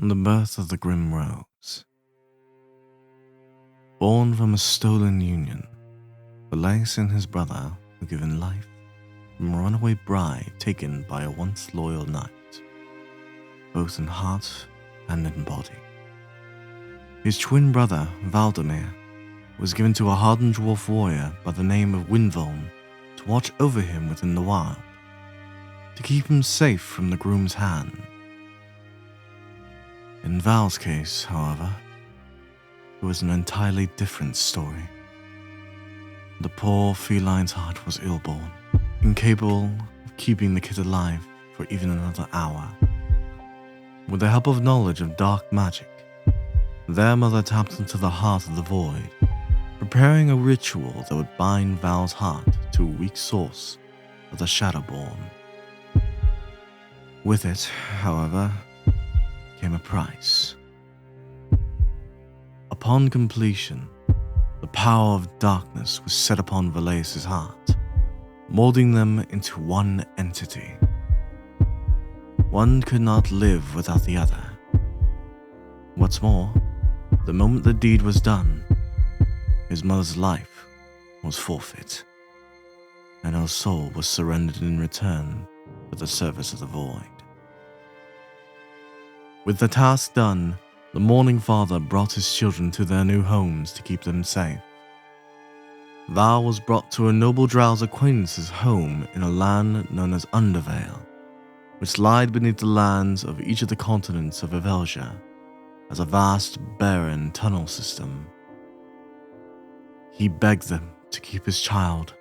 The birth of the Grim Rose. Born from a stolen union, Valaeus and his brother were given life from a runaway bride taken by a once loyal knight, both in heart and in body. His twin brother, Valdemir, was given to a hardened dwarf warrior by the name of Windvoln to watch over him within the wild, to keep him safe from the groom's hand. In Val's case, however, it was an entirely different story. The poor feline's heart was ill-born, incapable of keeping the kid alive for even another hour. With the help of knowledge of dark magic, their mother tapped into the heart of the void, preparing a ritual that would bind Val's heart to a weak source of the Shadowborn. With it, however, came a price. Upon completion, the power of darkness was set upon Valaeus' heart, molding them into one entity. One could not live without the other. What's more, the moment the deed was done, his mother's life was forfeit, and her soul was surrendered in return for the service of the void. With the task done, the mourning father brought his children to their new homes to keep them safe. Val was brought to a noble drow's acquaintance's home in a land known as Undervale, which lied beneath the lands of each of the continents of Evelsia as a vast, barren tunnel system. He begged them to keep his child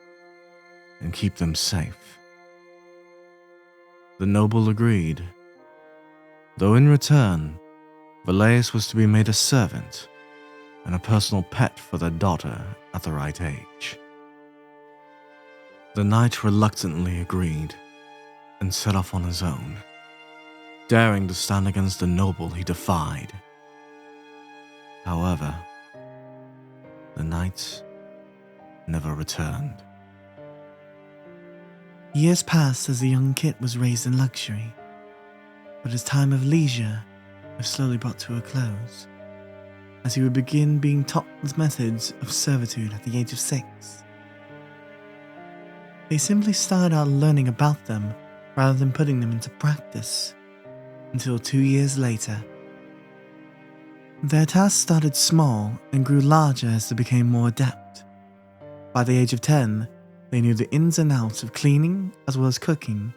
and keep them safe. The noble agreed, though in return, Valaeus was to be made a servant and a personal pet for their daughter at the right age. The knight reluctantly agreed and set off on his own, daring to stand against the noble he defied. However, the knight never returned. Years passed as the young Kit was raised in luxury, but his time of leisure was slowly brought to a close, as he would begin being taught the methods of servitude at the age of 6. They simply started out learning about them rather than putting them into practice, until 2 years later. Their tasks started small and grew larger as they became more adept. By the age of 10, they knew the ins and outs of cleaning as well as cooking,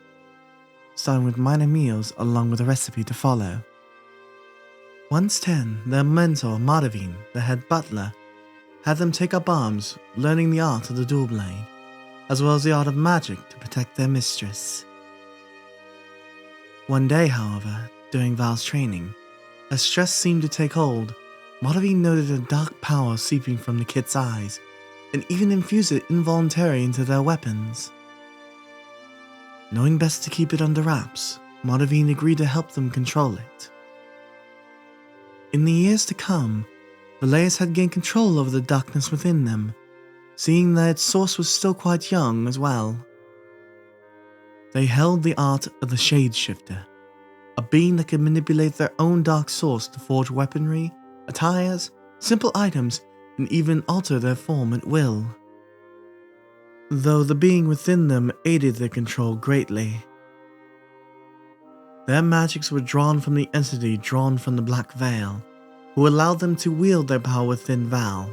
starting with minor meals along with a recipe to follow. Once 10, their mentor Marvin, the head butler, had them take up arms, learning the art of the dual blade, as well as the art of magic to protect their mistress. One day, however, during Val's training, as stress seemed to take hold, Marvin noted a dark power seeping from the kid's eyes, and even infused it involuntarily into their weapons. Knowing best to keep it under wraps, Marvin agreed to help them control it. In the years to come, Valaeus had gained control over the darkness within them, seeing that its source was still quite young as well. They held the art of the Shade Shifter, a being that could manipulate their own dark source to forge weaponry, attires, simple items, and even alter their form at will. Though the being within them aided their control greatly. Their magics were drawn from the entity drawn from the Black Veil, who allowed them to wield their power within Val.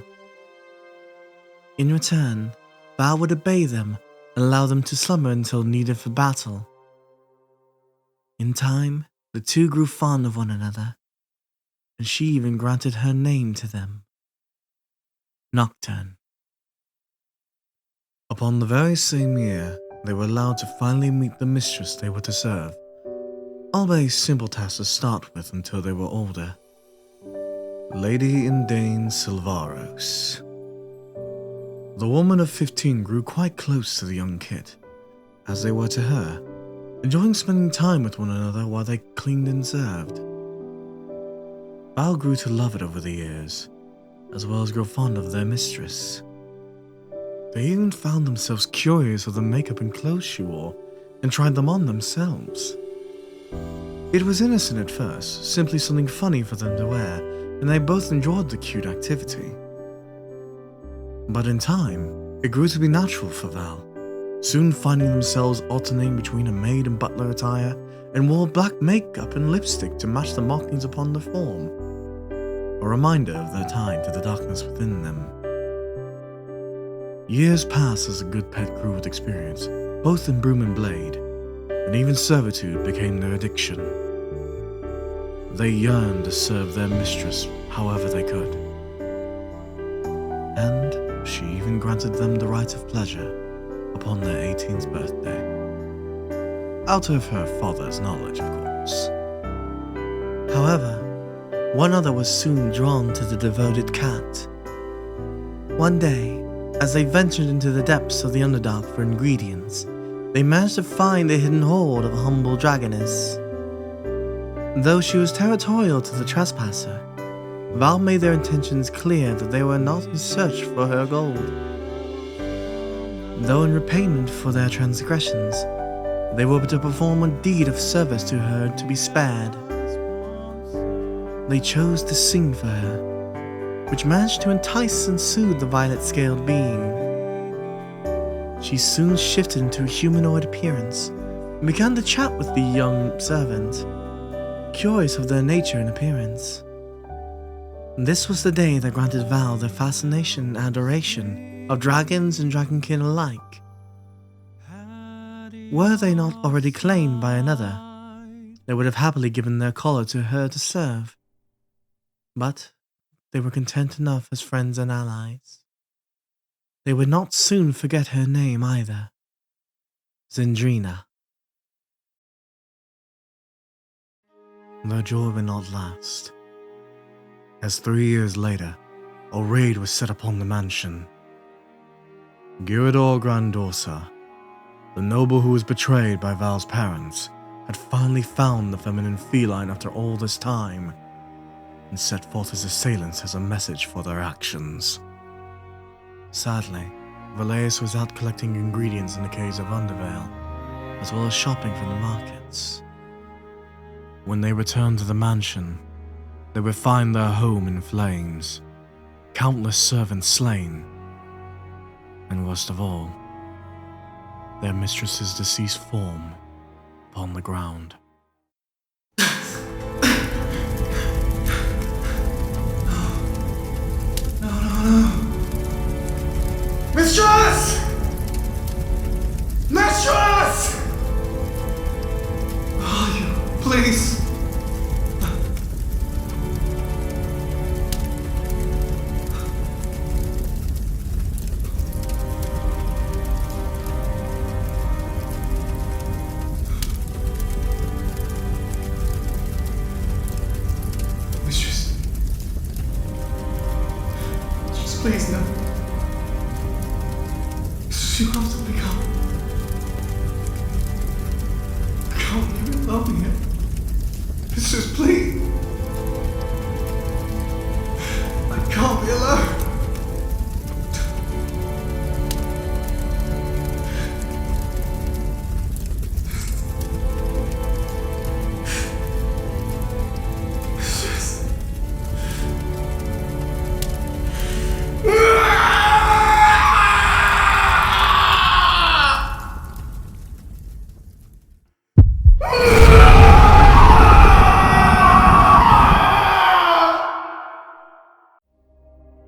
In return, Val would obey them and allow them to slumber until needed for battle. In time, the two grew fond of one another, and she even granted her name to them, Nocturne. Upon the very same year, they were allowed to finally meet the mistress they were to serve, albeit simple tasks to start with until they were older. Lady Indane Silvaros. The woman of 15 grew quite close to the young kid, as they were to her, enjoying spending time with one another while they cleaned and served. Val grew to love it over the years, as well as grow fond of their mistress. They even found themselves curious of the makeup and clothes she wore, and tried them on themselves. It was innocent at first, simply something funny for them to wear, and they both enjoyed the cute activity. But in time, it grew to be natural for Val, soon finding themselves alternating between a maid and butler attire, and wore black makeup and lipstick to match the markings upon their form, a reminder of their tie to the darkness within them. Years passed as a good pet grew with experience, both in broom and blade, and even servitude became their addiction. They yearned to serve their mistress however they could, and she even granted them the right of pleasure upon their 18th birthday. Out of her father's knowledge, of course. However, one other was soon drawn to the devoted cat. One day, as they ventured into the depths of the Underdark for ingredients, they managed to find the hidden hoard of a humble dragoness. Though she was territorial to the trespasser, Val made their intentions clear that they were not in search for her gold. Though in repayment for their transgressions, they were to perform a deed of service to her to be spared. They chose to sing for her, which managed to entice and soothe the violet-scaled being. She soon shifted into a humanoid appearance and began to chat with the young servant, curious of their nature and appearance. This was the day that granted Val the fascination and adoration of dragons and dragonkin alike. Were they not already claimed by another, they would have happily given their collar to her to serve. But they were content enough as friends and allies. They would not soon forget her name either, Zendrina. Their joy would not last, as 3 years later, a raid was set upon the mansion. Girador Grandorsa, the noble who was betrayed by Val's parents, had finally found the feminine feline after all this time, and set forth his assailants as a message for their actions. Sadly, Valaeus was out collecting ingredients in the caves of Undervale, as well as shopping from the markets. When they returned to the mansion, they would find their home in flames, countless servants slain, and worst of all, their mistress's deceased form upon the ground. No. Mistress! Mistress! Oh, you, please. Please, no. You have to wake up. I can't be loving it. It's just please. I can't be alone.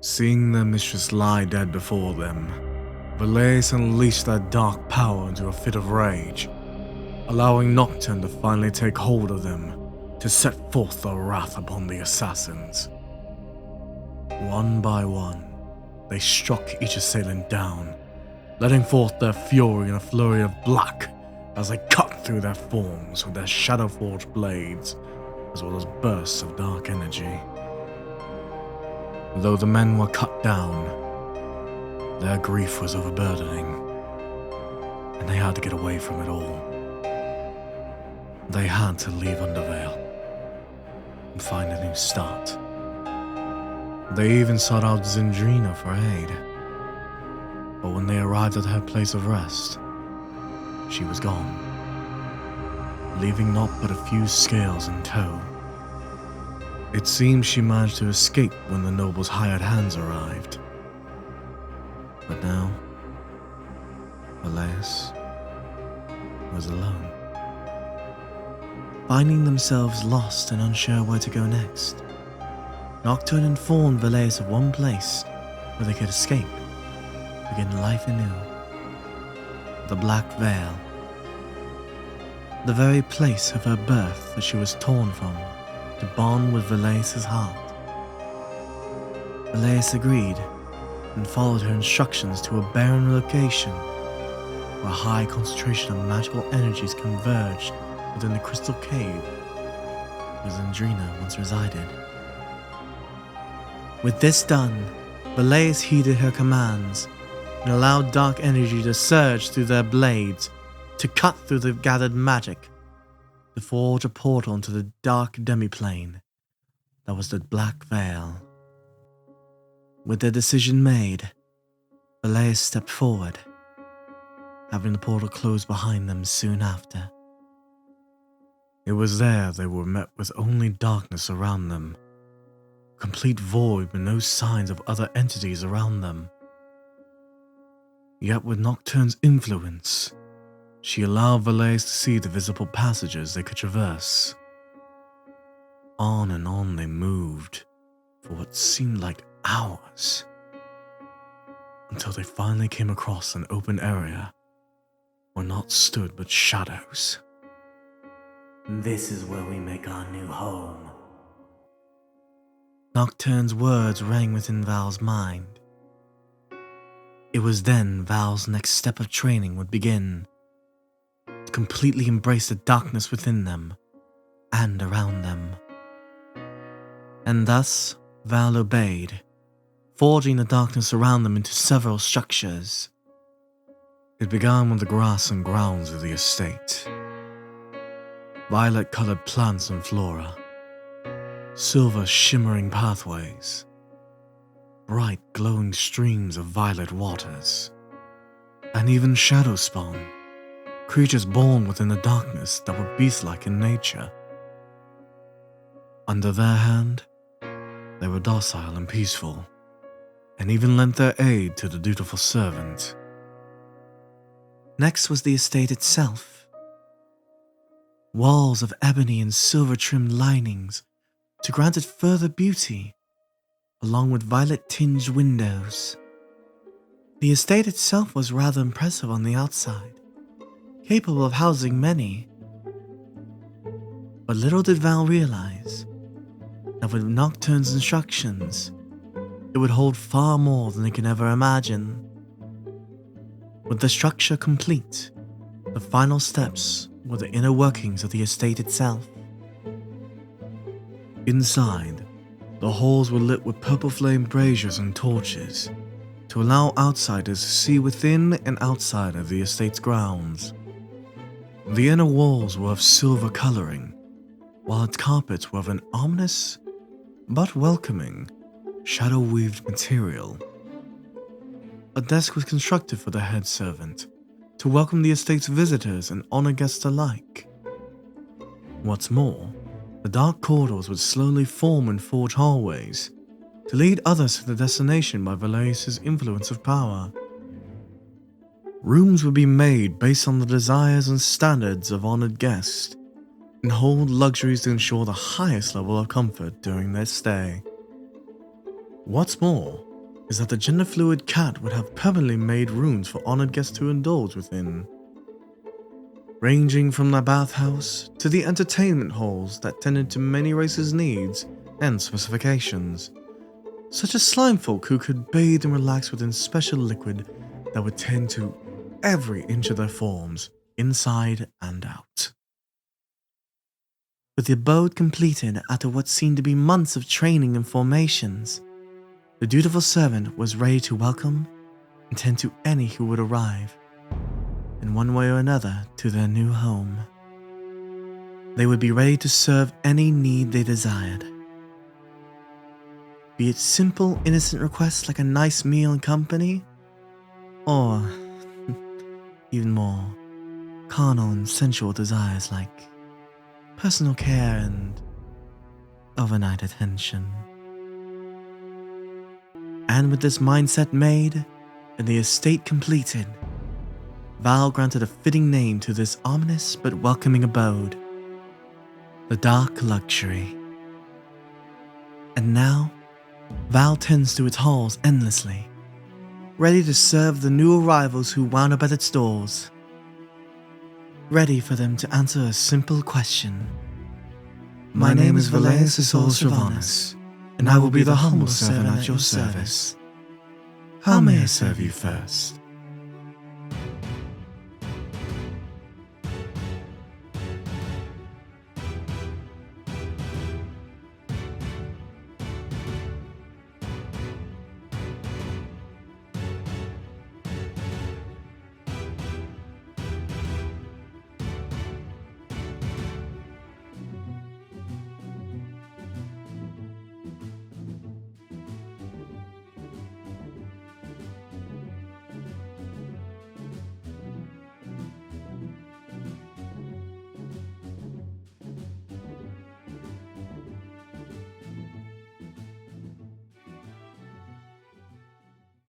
Seeing their mistress lie dead before them, Valaeus unleashed their dark power into a fit of rage, allowing Nocturne to finally take hold of them to set forth their wrath upon the assassins. One by one, they struck each assailant down, letting forth their fury in a flurry of black as they cut through their forms with their shadow-forged blades, as well as bursts of dark energy. Though the men were cut down, their grief was overburdening, and they had to get away from it all. They had to leave Undervale and find a new start. They even sought out Zendrina for aid, but when they arrived at her place of rest, she was gone. leaving naught but a few scales in tow. It seems she managed to escape when the noble's hired hands arrived. But now, Valaeus was alone. Finding themselves lost and unsure where to go next, Nocturne informed Valaeus of one place where they could escape, begin life anew. The Black Veil. The very place of her birth that she was torn from to bond with Valaeus' heart. Valaeus agreed and followed her instructions to a barren location where a high concentration of magical energies converged within the crystal cave where Zandrina once resided. With this done, Valaeus heeded her commands and allowed dark energy to surge through their blades to cut through the gathered magic to forge a portal into the dark demiplane that was the Black Veil. With their decision made, Valaeus stepped forward, having the portal close behind them soon after. It was there they were met with only darkness around them, a complete void with no signs of other entities around them. Yet with Nocturne's influence, she allowed Valaeus to see the visible passages they could traverse. On and on they moved for what seemed like hours, until they finally came across an open area where naught stood but shadows. This is where we make our new home. Nocturne's words rang within Val's mind. It was then Val's next step of training would begin, to completely embrace the darkness within them and around them. And thus, Val obeyed, forging the darkness around them into several structures. It began with the grass and grounds of the estate. Violet-colored plants and flora, silver shimmering pathways, bright glowing streams of violet waters, and even shadow spawn, creatures born within the darkness that were beast-like in nature. Under their hand, they were docile and peaceful, and even lent their aid to the dutiful servant. Next was the estate itself. Walls of ebony and silver-trimmed linings to grant it further beauty, along with violet-tinged windows. The estate itself was rather impressive on the outside, capable of housing many. But little did Val realize that with Nocturne's instructions, it would hold far more than they could ever imagine. With the structure complete, the final steps were the inner workings of the estate itself. Inside, the halls were lit with purple flame braziers and torches to allow outsiders to see within and outside of the estate's grounds. The inner walls were of silver coloring, while its carpets were of an ominous but welcoming shadow-weaved material. A desk was constructed for the head servant to welcome the estate's visitors and honor guests alike. What's more, the dark corridors would slowly form and forge hallways to lead others to the destination by Valaeus' influence of power. Rooms would be made based on the desires and standards of honored guests and hold luxuries to ensure the highest level of comfort during their stay. What's more is that the gender-fluid cat would have permanently made rooms for honored guests to indulge within, ranging from the bathhouse to the entertainment halls that tended to many races' needs and specifications, such as slime folk who could bathe and relax within special liquid that would tend to every inch of their forms, inside and out. With the abode completed after what seemed to be months of training and formations, the dutiful servant was ready to welcome and tend to any who would arrive, in one way or another, to their new home. They would be ready to serve any need they desired. Be it simple, innocent requests like a nice meal and company, or even more carnal and sensual desires like personal care and overnight attention. And with this mindset made and the estate completed, Val granted a fitting name to this ominous but welcoming abode, the Dark Luxury. And now, Val tends to its halls endlessly, ready to serve the new arrivals who wound up at its doors, ready for them to answer a simple question. My name is Valaeus Revanis, and I will be the humble servant at your service. How may I serve you first?